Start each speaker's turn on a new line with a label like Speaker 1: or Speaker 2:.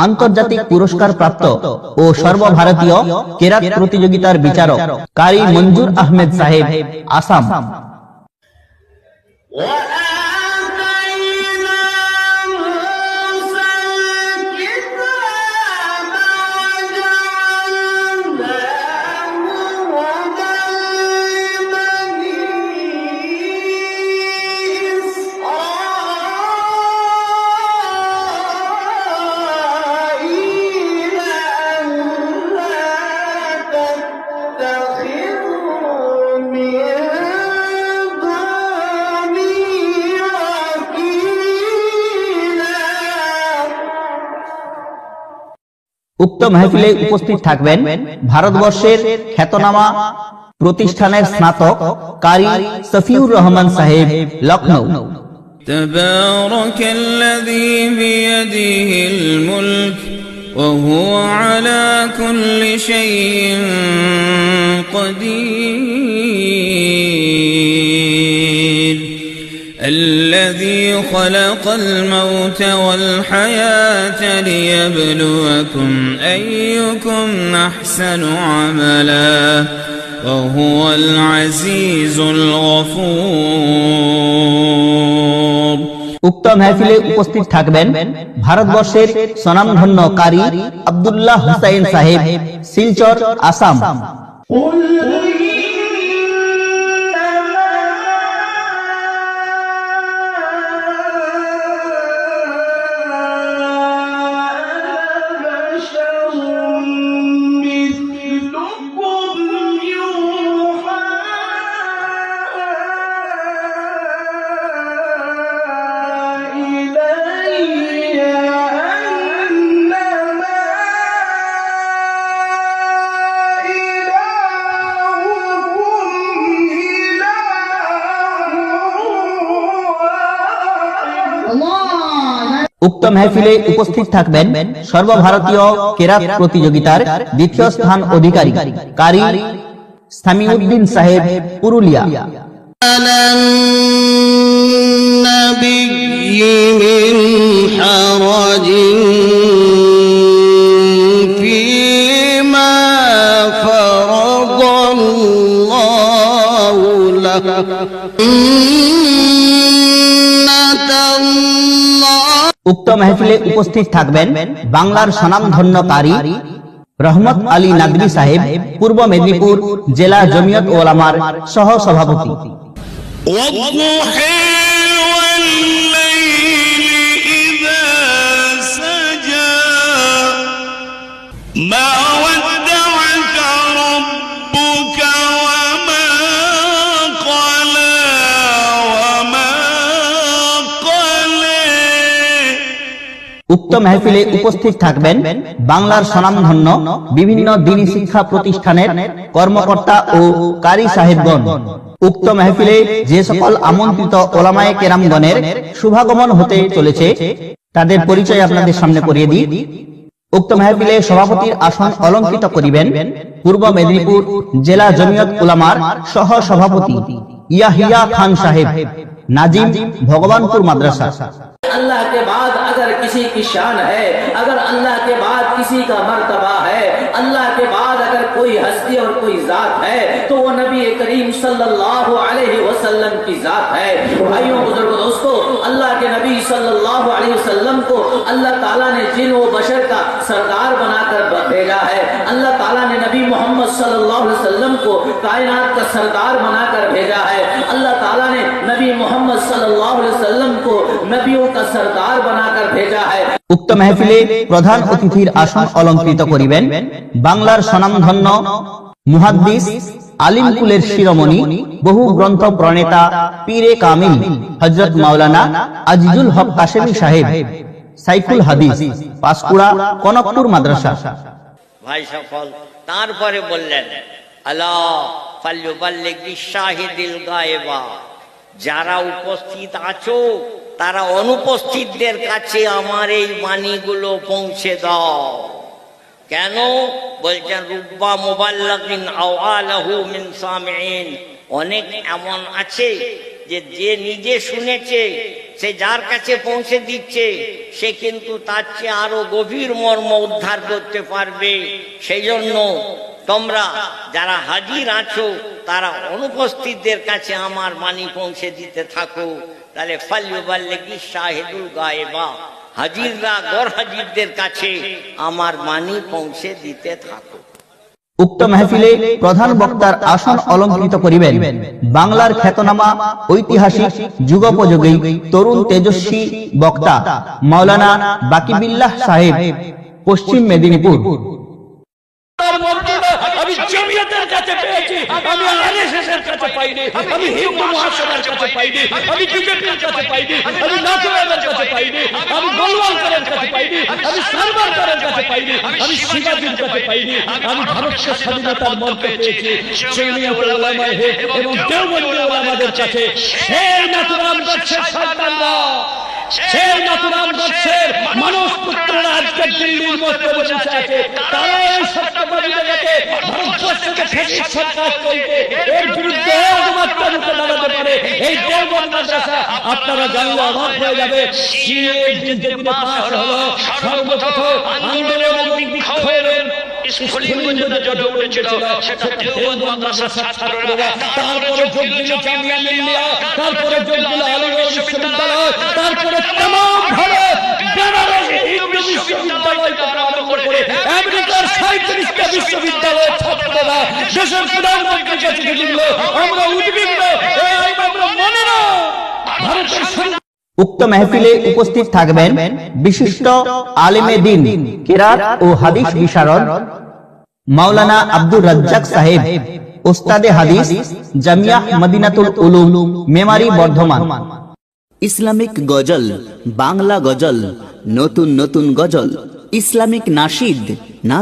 Speaker 1: আন্তর্জাতিক পুরস্কার প্রাপ্ত ও সর্বভারতীয় কেরাত প্রতিযোগিতার বিচারক কারি মঞ্জুর আহমেদ সাহেব, আসাম। উক্ত মাহফিলে উপস্থিত থাকবেন ভারতবর্ষের খ্যাতনামা প্রতিষ্ঠানের স্নাতক কারি সফিউর রহমান সাহেব, লখনৌ।
Speaker 2: তাবারাকাল্লাযী বিয়াদিহিল মুলক ওয়া হুয়া আলা কুল্লি শাইইন কাদির الذي خلق الموت والحياة ليبلوكم أيكم أحسن عملا وهو العزيز الغفور।
Speaker 1: উক্ত মাহফিলে উপস্থিত থাকবেন ভারতবর্ষের স্বনামধন্য কারি আব্দুল্লাহ হুসাইন সাহেব, শিলচর, আসাম। উক্ত মাহফিলে উপস্থিত থাকবেন সর্বভারতীয় কেরাত প্রতিযোগিতার দ্বিতীয় স্থান অধিকারী কারি সামিউদ্দিন সাহেব, পুরুলিয়া। উক্ত মাহফিলে উপস্থিত থাকবেন বাংলার স্বনামধন্য কারি রহমত আলী নাদবী সাহেব, পূর্ব মেদিনীপুর জেলা জমিয়ত উলামার সহ সভাপতি। উক্ত মাহফিলে উপস্থিত থাকবেন বাংলার স্বনামধন্য বিভিন্ন দ্বীনি শিক্ষা প্রতিষ্ঠানের কর্মকর্তা ও কারি সাহেবগণ। উক্ত মাহফিলে যে সকল আমন্ত্রিত ওলামায়ে কেরামগণের শুভাগমন হতে চলেছে তাদের পরিচয় আপনাদের সামনে করিয়ে দিই। উক্ত মাহফিলে সভাপতির আসন অলঙ্কৃত করিবেন পূর্ব মেদিনীপুর জেলা জমিয়ত উলামার সহ সভাপতি ইয়াহিয়া খান সাহেব, नाजिम भगवानपुर मदरसा।
Speaker 3: अल्लाह के बाद अगर किसी की शान है, अगर अल्लाह के बाद किसी का मर्तबा है, अल्लाह के बाद अगर कोई हस्ती और कोई जात है तो वो नबी करीम सल्लल्लाहु अलैहि वसल्लम की जात है। भाइयों बुजुर्गों दोस्तों, अल्लाह के नबी सल्लल्लाहु अलैहि वसल्लम को अल्लाह ताला ने जिन व बशर का सरदार बनाकर भेजा है। अल्लाह ताला ने नबी मोहम्मद सल्लल्लाहु अलैहि वसल्लम को कायनात का सरदार बनाकर भेजा है। अल्लाह ताला ने नबी मोहम्मद सल्लल्लाहु अलैहि वसल्लम को नबियों का सरदार बनाकर भेजा है।
Speaker 1: उक्त महफिले प्रधान अतिथिर आसन अलंकृत करिबेन बांगलार स्वनामधन्य मुहाद्दिस आलिम कुलेर शिरोमणि बहु ग्रंथ प्रणेता पीरे कामिल हजरत मौलाना আজিজুল হক কাশেমি साहेब साइकुल हादिस पासकुड़ा कनकपुर मदरसा।
Speaker 4: भाई सकल तारपरे बोललेन अला फाल्युबाल्लिग बिशाहिदिल गायबा, যারা উপস্থিত আছো তারা অনুপস্থিতদের কাছে আমার এই বাণীগুলো পৌঁছে দাও। কেন বলছেন? রুব্বা মুবাল্লাগিন আওয়ালাহু মিন সামিঈন, অনেক এমন আছে যে যে নিজে শুনেছে সে যার কাছে পৌঁছে দিচ্ছে সে কিন্তু তার চেয়ে আরো গভীর মর্ম উদ্ধার করতে পারবে। সেই জন্য তোমরা যারা হাজির আছো তারা অনুপস্থিতদের কাছে আমার বাণী পৌঁছে দিতে থাকো। তাহলে ফালইউবাল্লিগি শাহিদুল গায়েবা, হাজিররা গর হাজিরদের কাছে আমার বাণী পৌঁছে দিতে থাকো।
Speaker 1: উক্ত মাহফিলে প্রধান বক্তার আসন অলঙ্কৃত করিবেন বাংলার খ্যাতনামা ঐতিহাসিক যুগোপযোগী তরুণ তেজস্বী বক্তা মাওলানা বাকিবিল্লাহ সাহেব, পশ্চিম মেদিনীপুর।
Speaker 5: আমি জমিয়তের কাছে পেয়েছি, আমি আরএসএসের কাছে পাইনি, আমি হিন্দু মহাসভার কাছে পাইনি, আমি বিজেপির কাছে পাইনি, আমি নাথুরামের কাছে পাইনি, আমি গোলওয়ালকরের কাছে পাইনি, আমি সারওয়ারকরের কাছে পাইনি, আমি শিবাজির কাছে পাইনি। আমি ভারতের স্বাধীনতার মন্ত্র পেয়েছি জমিয়তুল উলামায়ে হিন্দ এবং দেওবন্দি উলামাদের কাছে। সেই নাথুরাম গোডসের সন্তানরা, সেই নাথুরাম গোডসের মানস পুত্ররা আজকে দিল্লির মধ্যে বসে আছে। তারা এই সত্যবাদীদেরকে ভারতবর্ষকে ফ্যাসিস্ট সরকার চলছে এর বিরুদ্ধে একমাত্র রুখে দাঁড়াতে পারে এই দেওবন্দ মাদ্রাসা। আপনারা জানলে অবাক হয়ে যাবে, সিএএ যেদিনে পাস হলো সর্বপ্রথম আন্দোলন এবং বিক্ষোভের স্ফুলিঙ্গটা যত উঠেছিল সেটা দেওবন্দ মাদ্রাসার ছাত্ররা, তারপরে যোগ দিল জামিয়া মিলিয়া, তারপরে যোগ দিল আলিগড় বিশ্ববিদ্যালয়, তারপরে तमाम भारत বেনারস হিন্দু বিশ্ববিদ্যালয় থেকে আরম্ভ করে আমেরিকার 37টা বিশ্ববিদ্যালয় ছাত্ররা দেশের প্রধানমন্ত্রীর কাছে লিখল, আমরা উদ্বিগ্ন, আমরা মনে না ভারতের।
Speaker 1: উক্ত মাহফিলে উপস্থিত থাকবেন বিশিষ্ট আলেমে দ্বীন, কিরাত ও হাদিস বিশারদ মাওলানা আব্দুর রাজ্জাক সাহেব, ওস্তাদে হাদিস, জামিয়া মদিনাতুল উলুম, মেমারি, বর্ধমান।
Speaker 6: ইসলামিক গজল, বাংলা গজল, নতুন নতুন গজল, ইসলামিক নাশিদ না